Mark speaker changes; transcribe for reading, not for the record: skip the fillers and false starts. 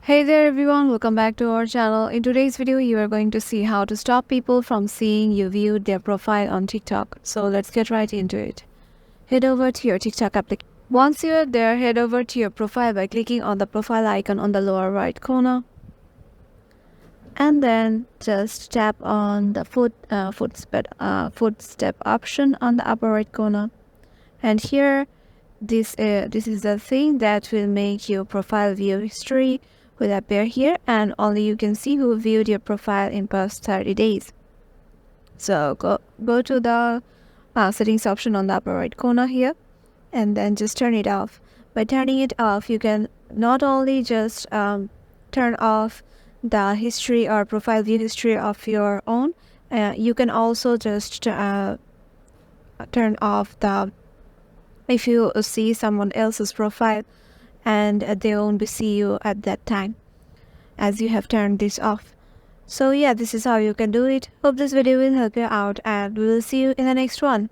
Speaker 1: Hey there everyone, welcome back to our channel. In today's video, you are going to see how to stop people from seeing you viewed their profile on TikTok. So let's get right into it. Head over to your TikTok application. Once you are there, head over to your profile by clicking on the profile icon on the lower right corner. And then just tap on the footstep option on the upper right corner. And here, this is the thing that will make your profile view history will appear here, and only you can see who viewed your profile in past 30 days. So go to the settings option on the upper right corner here, and then just turn it off. By turning it off, you can not only just turn off the history or profile view history of your own, you can also just turn off the if you see someone else's profile and they won't be see you at that time as you have turned this off. So yeah, this is how you can do it. Hope this video will help you out, and we will see you in the next one.